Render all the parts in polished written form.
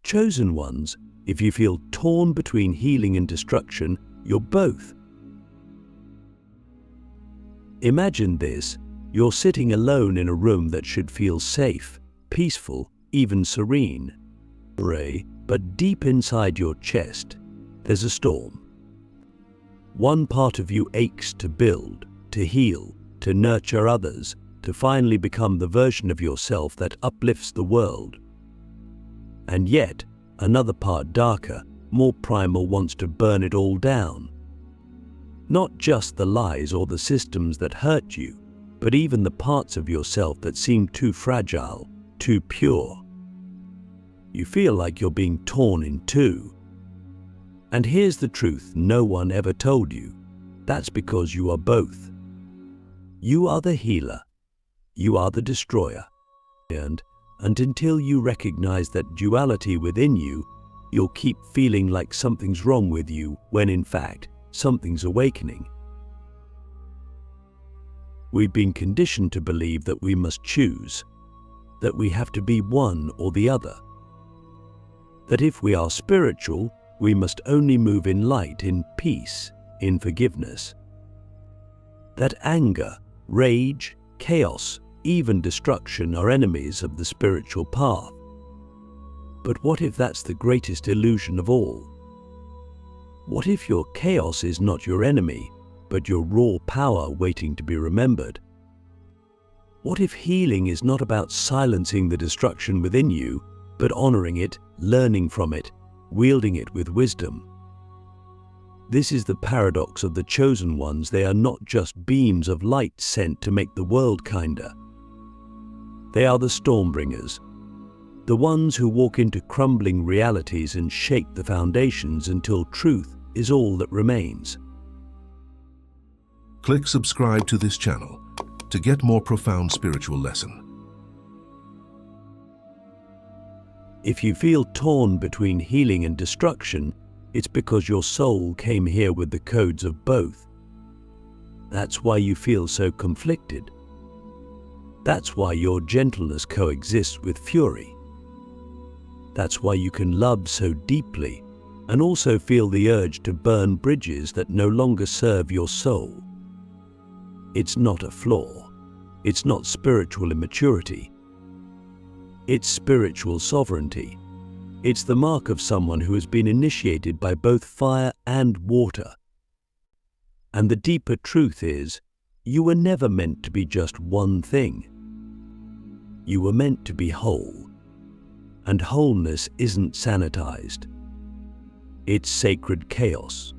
Chosen ones, if you feel torn between healing and destruction, you're both. Imagine this: you're sitting alone in a room that should feel safe, peaceful, even serene. But deep inside your chest, there's a storm. One part of you aches to build, to heal, to nurture others, to finally become the version of yourself that uplifts the world. And yet, another part, darker, more primal, wants to burn it all down. Not just the lies or the systems that hurt you, but even the parts of yourself that seem too fragile, too pure. You feel like you're being torn in two. And here's the truth no one ever told you. That's because you are both. You are the healer. You are the destroyer. And until you recognize that duality within you, you'll keep feeling like something's wrong with you when in fact, something's awakening. We've been conditioned to believe that we must choose, that we have to be one or the other. That if we are spiritual, we must only move in light, in peace, in forgiveness. That anger, rage, chaos, even destruction are enemies of the spiritual path. But what if that's the greatest illusion of all? What if your chaos is not your enemy, but your raw power waiting to be remembered? What if healing is not about silencing the destruction within you, but honoring it, learning from it, wielding it with wisdom? This is the paradox of the chosen ones. They are not just beams of light sent to make the world kinder. They are the stormbringers, the ones who walk into crumbling realities and shake the foundations until truth is all that remains. Click subscribe to this channel to get more profound spiritual lesson. If you feel torn between healing and destruction, it's because your soul came here with the codes of both. That's why you feel so conflicted. That's why your gentleness coexists with fury. That's why you can love so deeply and also feel the urge to burn bridges that no longer serve your soul. It's not a flaw. It's not spiritual immaturity. It's spiritual sovereignty. It's the mark of someone who has been initiated by both fire and water. And the deeper truth is, you were never meant to be just one thing. You were meant to be whole. And wholeness isn't sanitized. It's sacred chaos.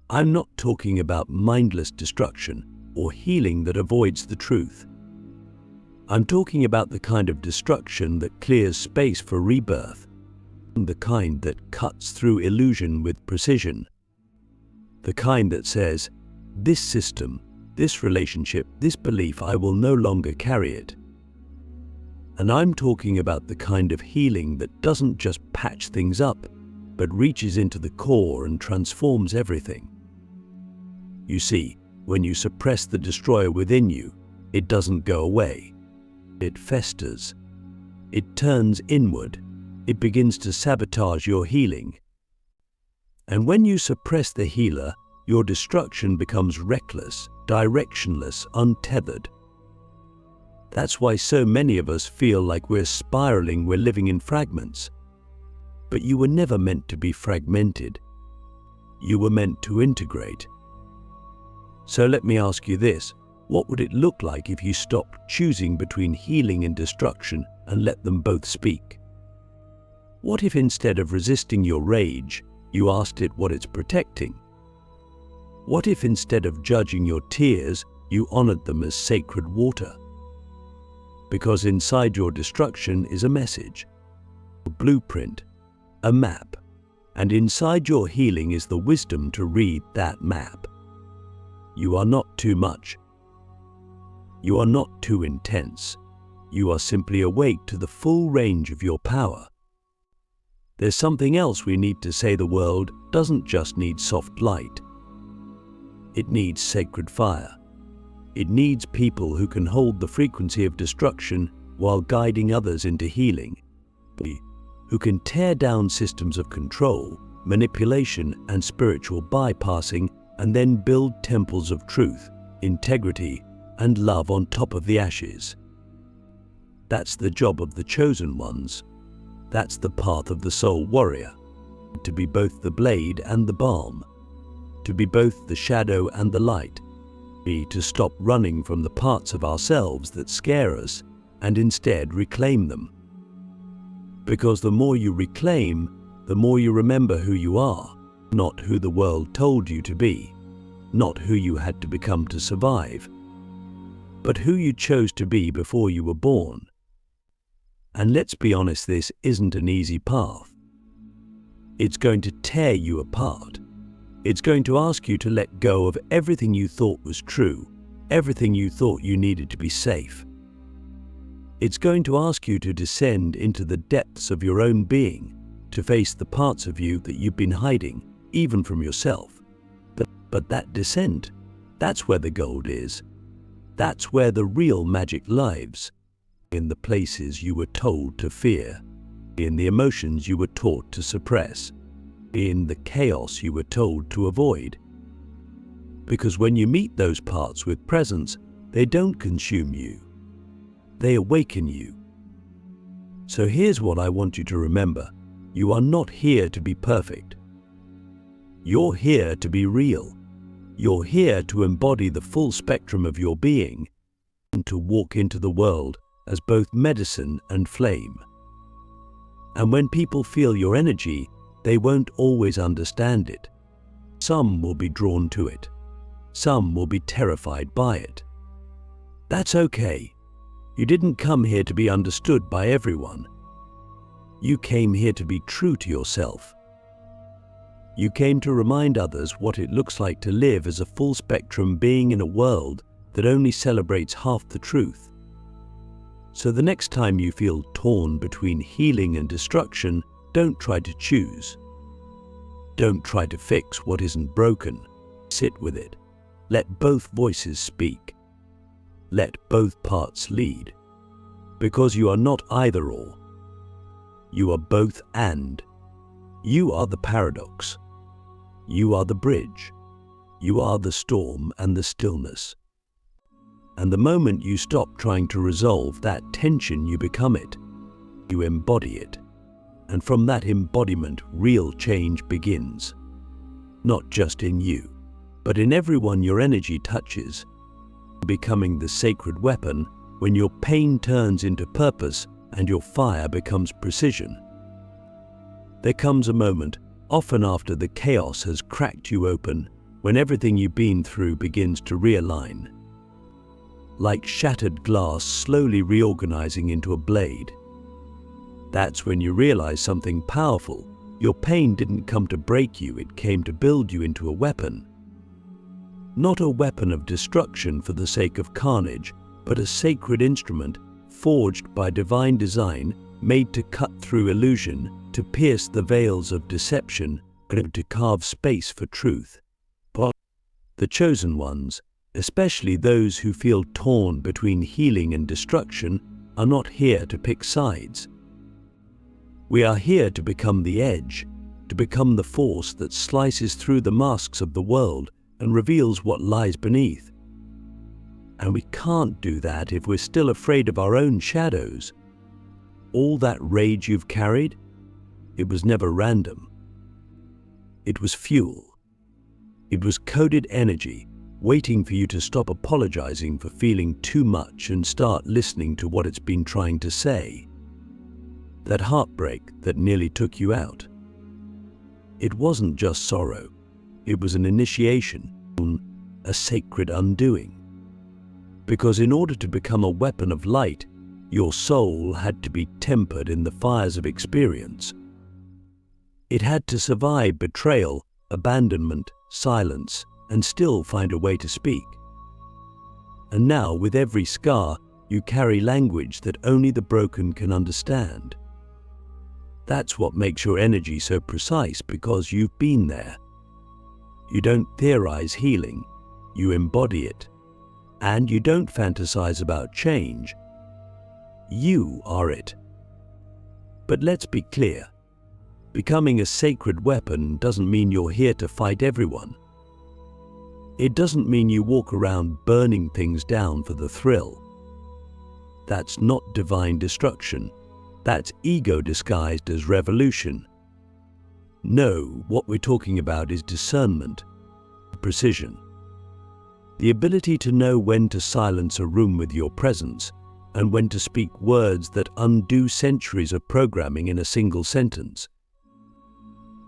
I'm not talking about mindless destruction or healing that avoids the truth. I'm talking about the kind of destruction that clears space for rebirth, the kind that cuts through illusion with precision, the kind that says, this system, this relationship, this belief, I will no longer carry it. And I'm talking about the kind of healing that doesn't just patch things up, but reaches into the core and transforms everything. You see, when you suppress the destroyer within you, it doesn't go away. It festers. It turns inward. It begins to sabotage your healing. And when you suppress the healer, your destruction becomes reckless, directionless, untethered. That's why so many of us feel like we're spiraling, we're living in fragments. But you were never meant to be fragmented. You were meant to integrate. So let me ask you this. What would it look like if you stopped choosing between healing and destruction and let them both speak? What if instead of resisting your rage, you asked it what it's protecting? What if instead of judging your tears, you honored them as sacred water? Because inside your destruction is a message, a blueprint, a map, and inside your healing is the wisdom to read that map. You are not too much. You are not too intense. You are simply awake to the full range of your power. There's something else we need to say. The world doesn't just need soft light. It needs sacred fire. It needs people who can hold the frequency of destruction while guiding others into healing. who can tear down systems of control, manipulation, and spiritual bypassing, and then build temples of truth, integrity, and love on top of the ashes. That's the job of the chosen ones. That's the path of the soul warrior. To be both the blade and the balm. To be both the shadow and the light. To stop running from the parts of ourselves that scare us and instead reclaim them. Because the more you reclaim, the more you remember who you are, not who the world told you to be, not who you had to become to survive, but who you chose to be before you were born. And let's be honest, this isn't an easy path. It's going to tear you apart. It's going to ask you to let go of everything you thought was true, everything you thought you needed to be safe. It's going to ask you to descend into the depths of your own being, to face the parts of you that you've been hiding, even from yourself. But that descent, that's where the gold is. That's where the real magic lives. In the places you were told to fear, in the emotions you were taught to suppress, in the chaos you were told to avoid. Because when you meet those parts with presence, they don't consume you. They awaken you. So here's what I want you to remember. You are not here to be perfect. You're here to be real. You're here to embody the full spectrum of your being and to walk into the world as both medicine and flame. And when people feel your energy, they won't always understand it. Some will be drawn to it. Some will be terrified by it. That's okay. You didn't come here to be understood by everyone. You came here to be true to yourself. You came to remind others what it looks like to live as a full-spectrum being in a world that only celebrates half the truth. So the next time you feel torn between healing and destruction, don't try to choose. Don't try to fix what isn't broken. Sit with it. Let both voices speak. Let both parts lead. Because you are not either or. You are both and. You are the paradox. You are the bridge. You are the storm and the stillness. And the moment you stop trying to resolve that tension, you become it. You embody it. And from that embodiment, real change begins. Not just in you, but in everyone your energy touches. Becoming the sacred weapon when your pain turns into purpose and your fire becomes precision. There comes a moment, often after the chaos has cracked you open, when everything you've been through begins to realign. Like shattered glass slowly reorganizing into a blade. That's when you realize something powerful. Your pain didn't come to break you, it came to build you into a weapon. Not a weapon of destruction for the sake of carnage, but a sacred instrument forged by divine design, made to cut through illusion, to pierce the veils of deception, and to carve space for truth. But the chosen ones, especially those who feel torn between healing and destruction, are not here to pick sides. We are here to become the edge, to become the force that slices through the masks of the world and reveals what lies beneath. And we can't do that if we're still afraid of our own shadows. All that rage you've carried, it was never random. It was fuel. It was coded energy, waiting for you to stop apologizing for feeling too much and start listening to what it's been trying to say. That heartbreak that nearly took you out. It wasn't just sorrow. It was an initiation, a sacred undoing. Because in order to become a weapon of light, your soul had to be tempered in the fires of experience. It had to survive betrayal, abandonment, silence, and still find a way to speak. And now, with every scar, you carry language that only the broken can understand. That's what makes your energy so precise, because you've been there. You don't theorize healing, you embody it. And you don't fantasize about change. You are it. But let's be clear. Becoming a sacred weapon doesn't mean you're here to fight everyone. It doesn't mean you walk around burning things down for the thrill. That's not divine destruction. That's ego disguised as revolution. No, what we're talking about is discernment, precision. The ability to know when to silence a room with your presence and when to speak words that undo centuries of programming in a single sentence.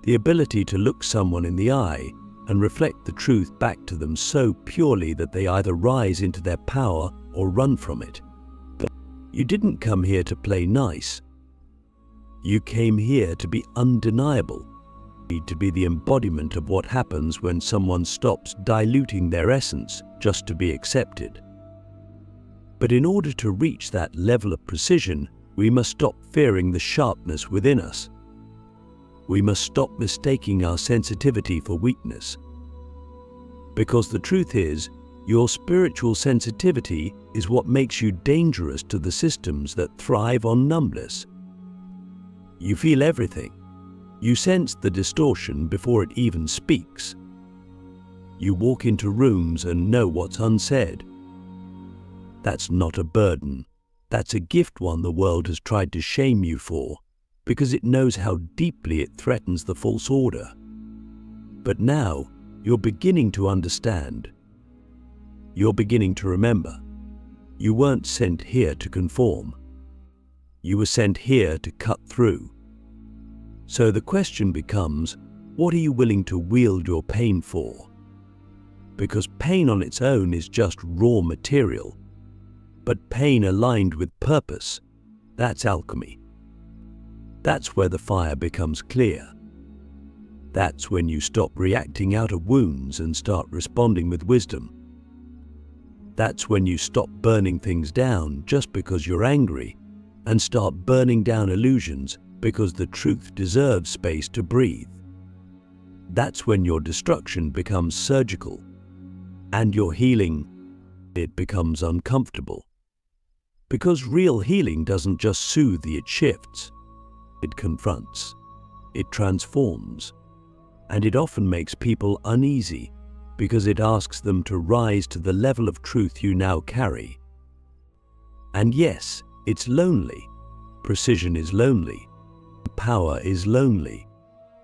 The ability to look someone in the eye and reflect the truth back to them so purely that they either rise into their power or run from it. But you didn't come here to play nice. You came here to be undeniable, to be the embodiment of what happens when someone stops diluting their essence just to be accepted. But in order to reach that level of precision, we must stop fearing the sharpness within us. We must stop mistaking our sensitivity for weakness. Because the truth is, your spiritual sensitivity is what makes you dangerous to the systems that thrive on numbness. You feel everything. You sense the distortion before it even speaks. You walk into rooms and know what's unsaid. That's not a burden. That's a gift one the world has tried to shame you for, because it knows how deeply it threatens the false order. But now, you're beginning to understand. You're beginning to remember. You weren't sent here to conform. You were sent here to cut through. So the question becomes, what are you willing to wield your pain for? Because pain on its own is just raw material. But pain aligned with purpose, that's alchemy. That's where the fire becomes clear. That's when you stop reacting out of wounds and start responding with wisdom. That's when you stop burning things down just because you're angry and start burning down illusions because the truth deserves space to breathe. That's when your destruction becomes surgical and your healing, it becomes uncomfortable. Because real healing doesn't just soothe, it shifts. It confronts, it transforms, and it often makes people uneasy because it asks them to rise to the level of truth you now carry. And yes, it's lonely. Precision is lonely. Power is lonely.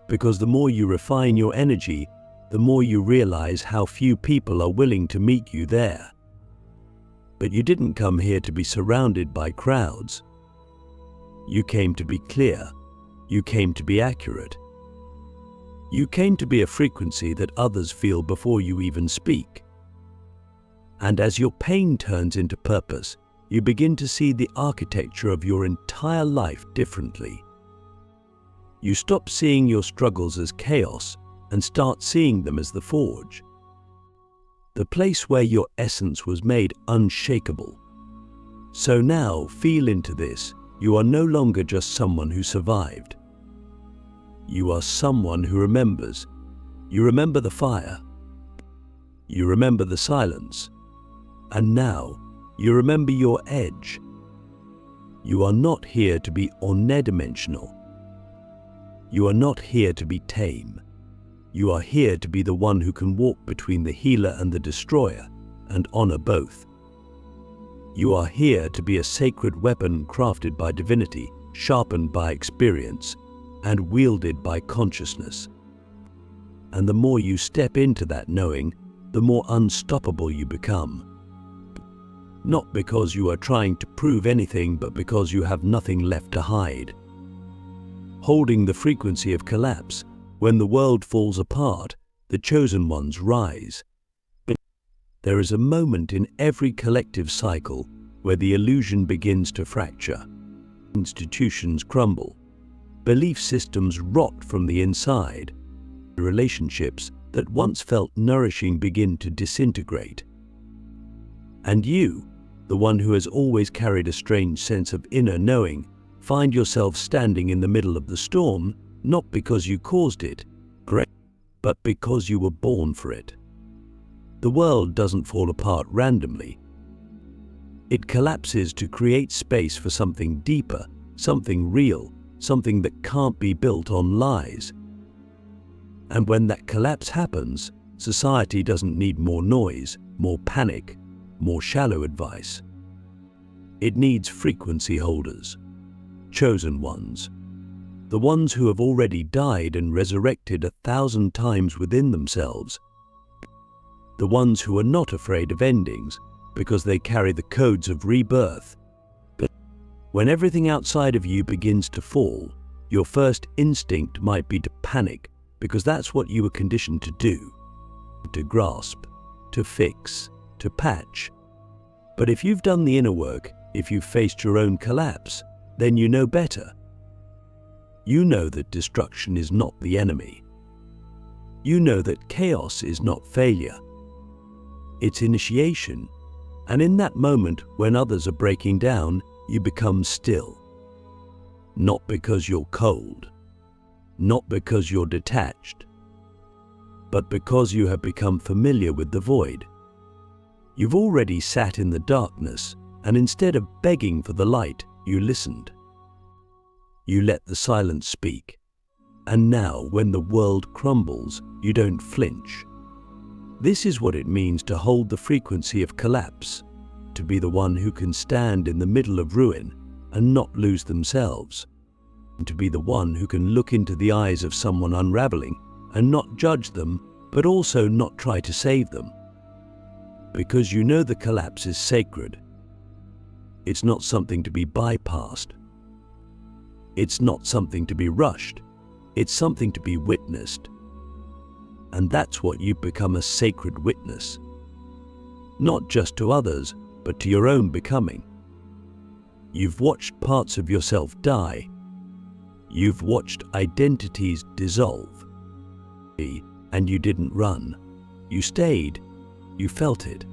Because the more you refine your energy, the more you realize how few people are willing to meet you there. But you didn't come here to be surrounded by crowds. You came to be clear. You came to be accurate. You came to be a frequency that others feel before you even speak. And as your pain turns into purpose, you begin to see the architecture of your entire life differently. You stop seeing your struggles as chaos and start seeing them as the forge. The place where your essence was made unshakable. So now, feel into this. You are no longer just someone who survived. You are someone who remembers. You remember the fire. You remember the silence. And now, you remember your edge. You are not here to be omnidimensional. You are not here to be tame. You are here to be the one who can walk between the healer and the destroyer and honor both. You are here to be a sacred weapon crafted by divinity, sharpened by experience, and wielded by consciousness. And the more you step into that knowing, the more unstoppable you become. Not because you are trying to prove anything, but because you have nothing left to hide. Holding the frequency of collapse, when the world falls apart, the chosen ones rise. There is a moment in every collective cycle where the illusion begins to fracture. Institutions crumble. Belief systems rot from the inside. Relationships that once felt nourishing begin to disintegrate. And you, the one who has always carried a strange sense of inner knowing, find yourself standing in the middle of the storm, not because you caused it, but because you were born for it. The world doesn't fall apart randomly. It collapses to create space for something deeper, something real, something that can't be built on lies. And when that collapse happens, society doesn't need more noise, more panic, more shallow advice. It needs frequency holders, chosen ones, the ones who have already died and resurrected 1,000 times within themselves, the ones who are not afraid of endings because they carry the codes of rebirth. But when everything outside of you begins to fall, your first instinct might be to panic, because that's what you were conditioned to do, to grasp, to fix, to patch. But if you've done the inner work, if you've faced your own collapse, then you know better. You know that destruction is not the enemy. You know that chaos is not failure. It's initiation. And in that moment, when others are breaking down, you become still. Not because you're cold, not because you're detached, but because you have become familiar with the void. You've already sat in the darkness, and instead of begging for the light, you listened. You let the silence speak. And now, when the world crumbles, you don't flinch. This is what it means to hold the frequency of collapse, to be the one who can stand in the middle of ruin and not lose themselves, and to be the one who can look into the eyes of someone unraveling and not judge them, but also not try to save them. Because you know the collapse is sacred. It's not something to be bypassed. It's not something to be rushed. It's something to be witnessed. And that's what you've become, a sacred witness. Not just to others, but to your own becoming. You've watched parts of yourself die. You've watched identities dissolve. And you didn't run. You stayed. You felt it.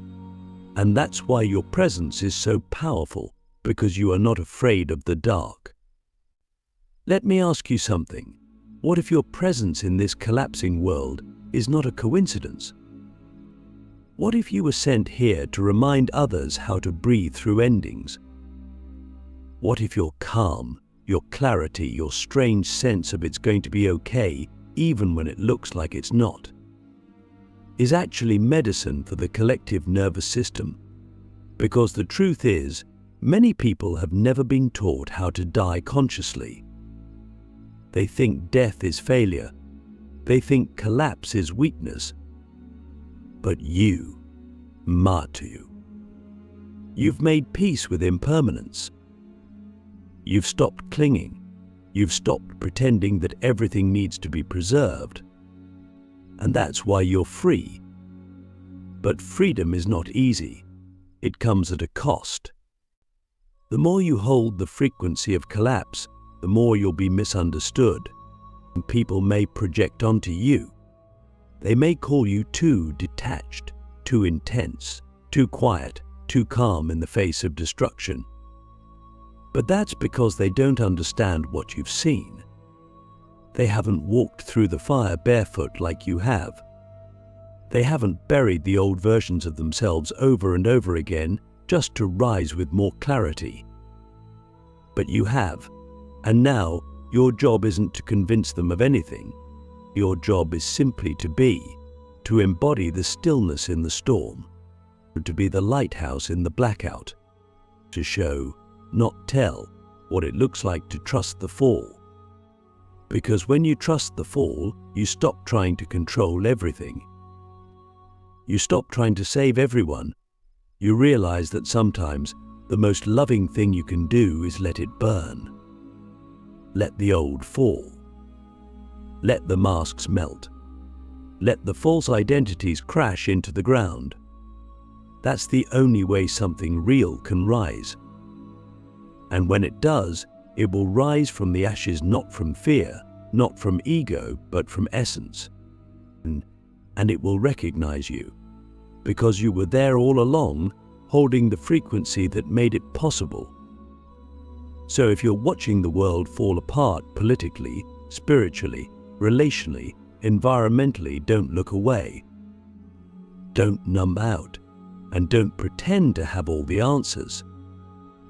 And that's why your presence is so powerful, because you are not afraid of the dark. Let me ask you something. What if your presence in this collapsing world is not a coincidence? What if you were sent here to remind others how to breathe through endings? What if your calm, your clarity, your strange sense of it's going to be okay, even when it looks like it's not, is actually medicine for the collective nervous system? Because the truth is, many people have never been taught how to die consciously. They think death is failure. They think collapse is weakness. But you, Matu, you've made peace with impermanence. You've stopped clinging. You've stopped pretending that everything needs to be preserved. And that's why you're free. But freedom is not easy. It comes at a cost. The more you hold the frequency of collapse, the more you'll be misunderstood. And people may project onto you. They may call you too detached, too intense, too quiet, too calm in the face of destruction. But that's because they don't understand what you've seen. They haven't walked through the fire barefoot like you have. They haven't buried the old versions of themselves over and over again just to rise with more clarity. But you have, and now your job isn't to convince them of anything. Your job is simply to be, to embody the stillness in the storm, to be the lighthouse in the blackout, to show, not tell, what it looks like to trust the fall. Because when you trust the fall, you stop trying to control everything. You stop trying to save everyone. You realize that sometimes the most loving thing you can do is let it burn. Let the old fall. Let the masks melt. Let the false identities crash into the ground. That's the only way something real can rise. And when it does, it will rise from the ashes, not from fear, not from ego, but from essence. And it will recognize you, because you were there all along, holding the frequency that made it possible. So if you're watching the world fall apart politically, spiritually, relationally, environmentally, don't look away. Don't numb out, and don't pretend to have all the answers.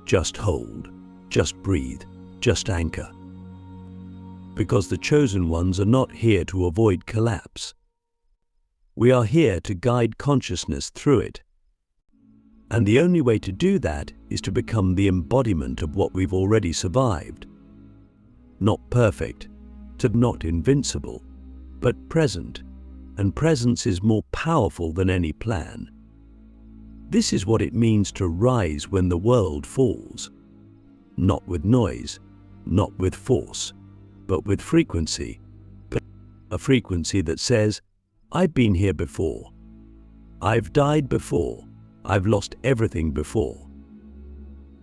Just hold, just breathe, just anchor. Because the chosen ones are not here to avoid collapse. We are here to guide consciousness through it. And the only way to do that is to become the embodiment of what we've already survived. Not perfect, not invincible, but present. And presence is more powerful than any plan. This is what it means to rise when the world falls. Not with noise, not with force, but with frequency. A frequency that says, I've been here before. I've died before. I've lost everything before.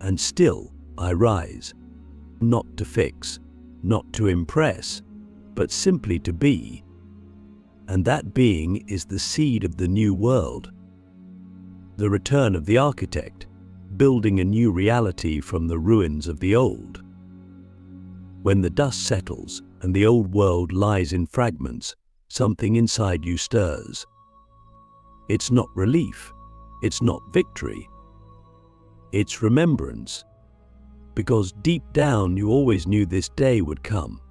And still I rise. Not to fix, not to impress, but simply to be. And that being is the seed of the new world. The return of the architect, building a new reality from the ruins of the old. When the dust settles and the old world lies in fragments, something inside you stirs. It's not relief, it's not victory, it's remembrance. Because deep down you always knew this day would come.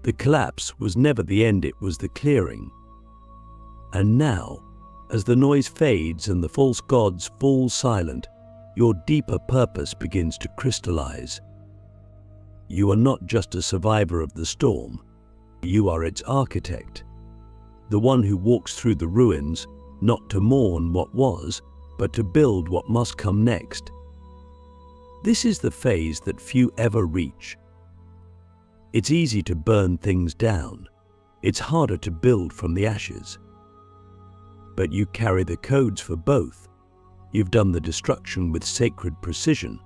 The collapse was never the end, it was the clearing. And now, as the noise fades and the false gods fall silent, your deeper purpose begins to crystallize. You are not just a survivor of the storm, you are its architect. The one who walks through the ruins, not to mourn what was, but to build what must come next. This is the phase that few ever reach. It's easy to burn things down. It's harder to build from the ashes. But you carry the codes for both. You've done the destruction with sacred precision.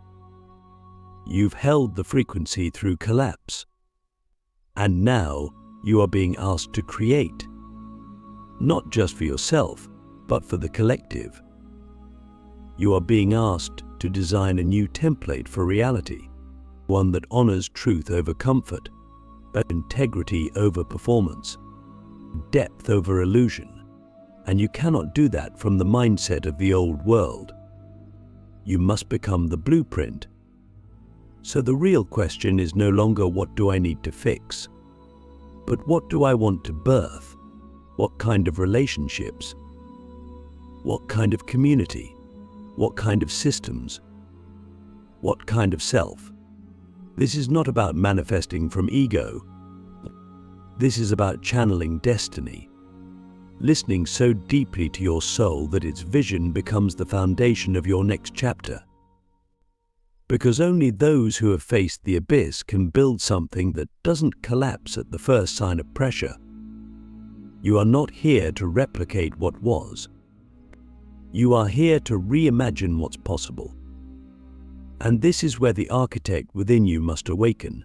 You've held the frequency through collapse. And now you are being asked to create. Not just for yourself, but for the collective. You are being asked to design a new template for reality. One that honors truth over comfort, but integrity over performance, depth over illusion. And you cannot do that from the mindset of the old world. You must become the blueprint. So the real question is no longer what do I need to fix, but what do I want to birth? What kind of relationships? What kind of community? What kind of systems? What kind of self? This is not about manifesting from ego. This is about channeling destiny, listening so deeply to your soul that its vision becomes the foundation of your next chapter. Because only those who have faced the abyss can build something that doesn't collapse at the first sign of pressure. You are not here to replicate what was. You are here to reimagine what's possible. And this is where the architect within you must awaken.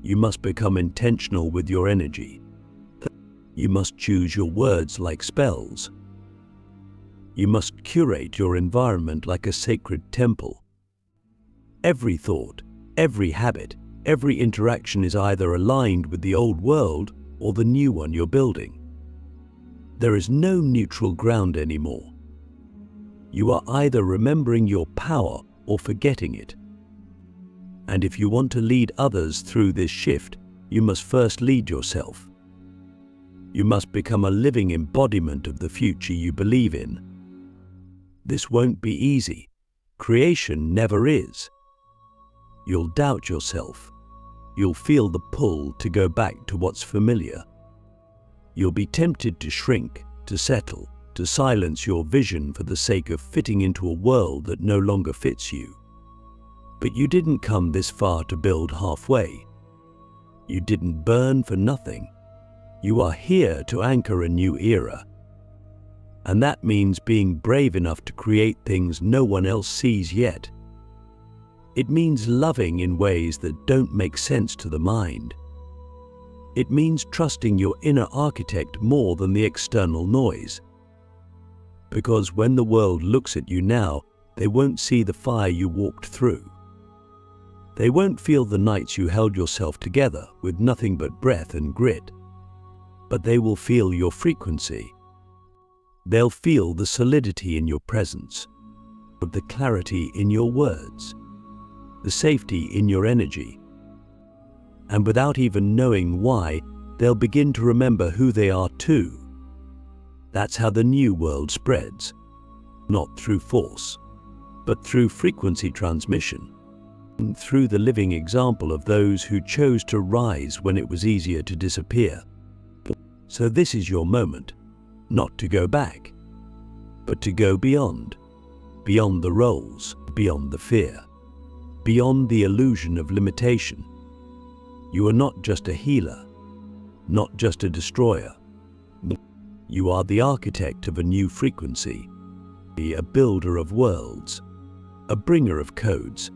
You must become intentional with your energy. You must choose your words like spells. You must curate your environment like a sacred temple. Every thought, every habit, every interaction is either aligned with the old world or the new one you're building. There is no neutral ground anymore. You are either remembering your power or forgetting it. And if you want to lead others through this shift, you must first lead yourself. You must become a living embodiment of the future you believe in. This won't be easy. Creation never is. You'll doubt yourself. You'll feel the pull to go back to what's familiar. You'll be tempted to shrink, to settle, to silence your vision for the sake of fitting into a world that no longer fits you. But you didn't come this far to build halfway. You didn't burn for nothing. You are here to anchor a new era. And that means being brave enough to create things no one else sees yet. It means loving in ways that don't make sense to the mind. It means trusting your inner architect more than the external noise. Because when the world looks at you now, they won't see the fire you walked through. They won't feel the nights you held yourself together with nothing but breath and grit. But they will feel your frequency. They'll feel the solidity in your presence, the clarity in your words, the safety in your energy. And without even knowing why, they'll begin to remember who they are too. That's how the new world spreads, not through force, but through frequency transmission, and through the living example of those who chose to rise when it was easier to disappear. So this is your moment, not to go back, but to go beyond the roles, beyond the fear, beyond the illusion of limitation. You are not just a healer, not just a destroyer. You are the architect of a new frequency, a builder of worlds, a bringer of codes.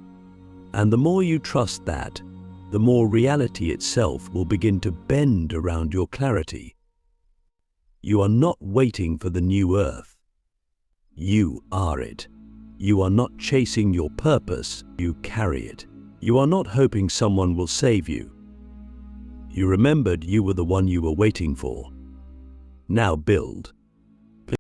And the more you trust that, the more reality itself will begin to bend around your clarity. You are not waiting for the new earth. You are it. You are not chasing your purpose, you carry it. You are not hoping someone will save you. You remembered you were the one you were waiting for. Now build.